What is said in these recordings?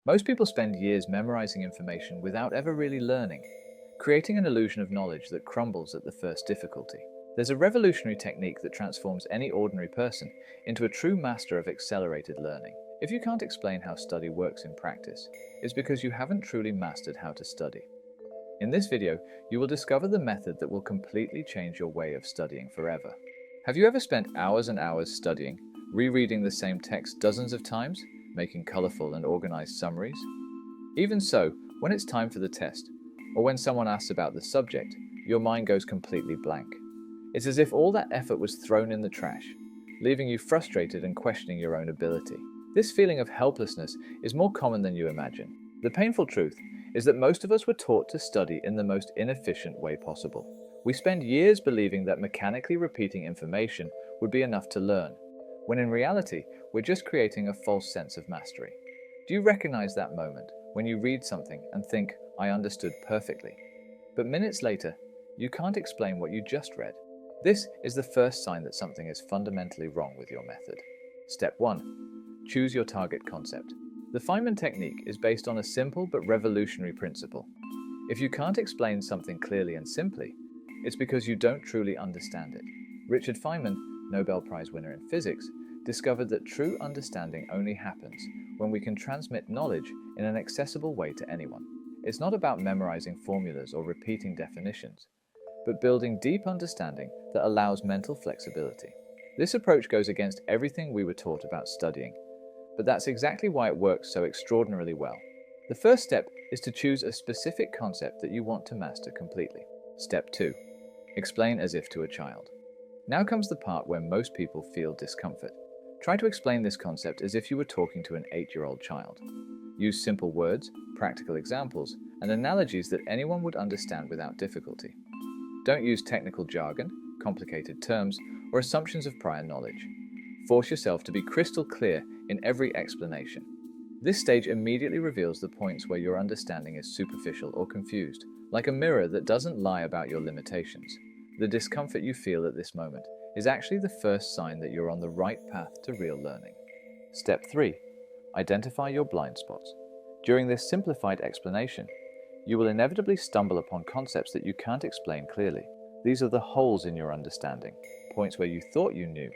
Most people spend years memorizing information without ever really learning, creating an illusion of knowledge that crumbles at the first difficulty. There's a revolutionary technique that transforms any ordinary person into a true master of accelerated learning. If you can't explain how study works in practice, it's because you haven't truly mastered how to study. In this video, you will discover the method that will completely change your way of studying forever. Have you ever spent hours and hours studying, rereading the same text dozens of times, making colorful and organized summaries? Even so, when it's time for the test, or when someone asks about the subject, your mind goes completely blank. It's as if all that effort was thrown in the trash, leaving you frustrated and questioning your own ability. This feeling of helplessness is more common than you imagine. The painful truth is that most of us were taught to study in the most inefficient way possible. We spend years believing that mechanically repeating information would be enough to learn, when in reality, we're just creating a false sense of mastery. Do you recognize that moment when you read something and think, "I understood perfectly," but minutes later, you can't explain what you just read? This is the first sign that something is fundamentally wrong with your method. Step 1. Choose your target concept. The Feynman technique is based on a simple but revolutionary principle. If you can't explain something clearly and simply, it's because you don't truly understand it. Richard Feynman, Nobel Prize winner in physics, discovered that true understanding only happens when we can transmit knowledge in an accessible way to anyone. It's not about memorizing formulas or repeating definitions, but building deep understanding that allows mental flexibility. This approach goes against everything we were taught about studying, but that's exactly why it works so extraordinarily well. The first step is to choose a specific concept that you want to master completely. Step 2. Explain as if to a child. Now comes the part where most people feel discomfort. Try to explain this concept as if you were talking to an 8-year-old child. Use simple words, practical examples, and analogies that anyone would understand without difficulty. Don't use technical jargon, complicated terms, or assumptions of prior knowledge. Force yourself to be crystal clear in every explanation. This stage immediately reveals the points where your understanding is superficial or confused, like a mirror that doesn't lie about your limitations. The discomfort you feel at this moment is actually the first sign that you're on the right path to real learning. Step 3. Identify your blind spots. During this simplified explanation, you will inevitably stumble upon concepts that you can't explain clearly. These are the holes in your understanding, points where you thought you knew,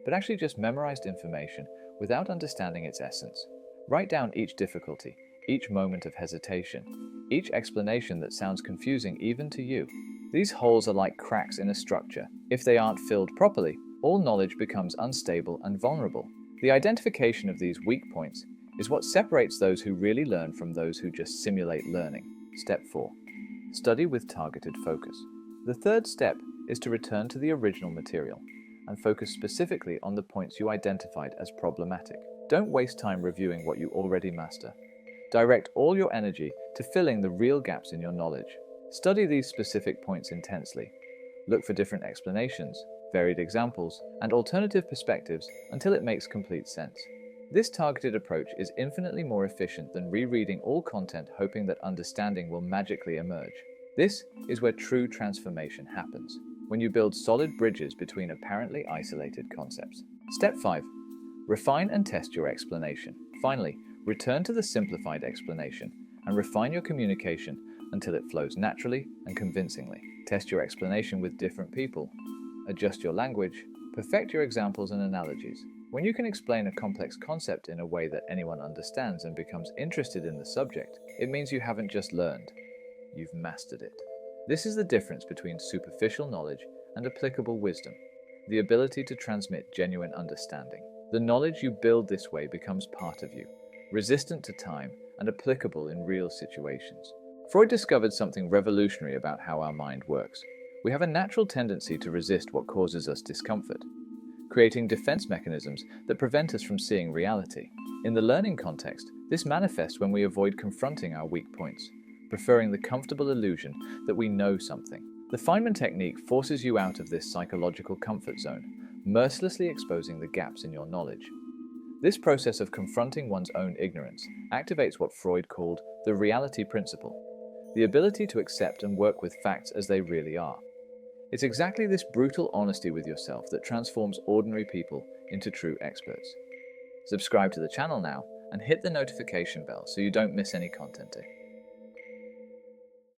but actually just memorized information without understanding its essence. Write down each difficulty, each moment of hesitation, each explanation that sounds confusing even to you. These holes are like cracks in a structure. If they aren't filled properly, all knowledge becomes unstable and vulnerable. The identification of these weak points is what separates those who really learn from those who just simulate learning. Step 4. Study with targeted focus. The third step is to return to the original material and focus specifically on the points you identified as problematic. Don't waste time reviewing what you already master. Direct all your energy to filling the real gaps in your knowledge. Study these specific points intensely. Look for different explanations, varied examples, and alternative perspectives until it makes complete sense. This targeted approach is infinitely more efficient than rereading all content hoping that understanding will magically emerge. This is where true transformation happens, when you build solid bridges between apparently isolated concepts. Step 5. Refine and test your explanation. Finally, return to the simplified explanation and refine your communication until it flows naturally and convincingly. Test your explanation with different people. Adjust your language. Perfect your examples and analogies. When you can explain a complex concept in a way that anyone understands and becomes interested in the subject, it means you haven't just learned, you've mastered it. This is the difference between superficial knowledge and applicable wisdom, the ability to transmit genuine understanding. The knowledge you build this way becomes part of you, resistant to time and applicable in real situations. Freud discovered something revolutionary about how our mind works. We have a natural tendency to resist what causes us discomfort, creating defense mechanisms that prevent us from seeing reality. In the learning context, this manifests when we avoid confronting our weak points, preferring the comfortable illusion that we know something. The Feynman technique forces you out of this psychological comfort zone, mercilessly exposing the gaps in your knowledge. This process of confronting one's own ignorance activates what Freud called the reality principle, the ability to accept and work with facts as they really are. It's exactly this brutal honesty with yourself that transforms ordinary people into true experts. Subscribe to the channel now and hit the notification bell so you don't miss any content.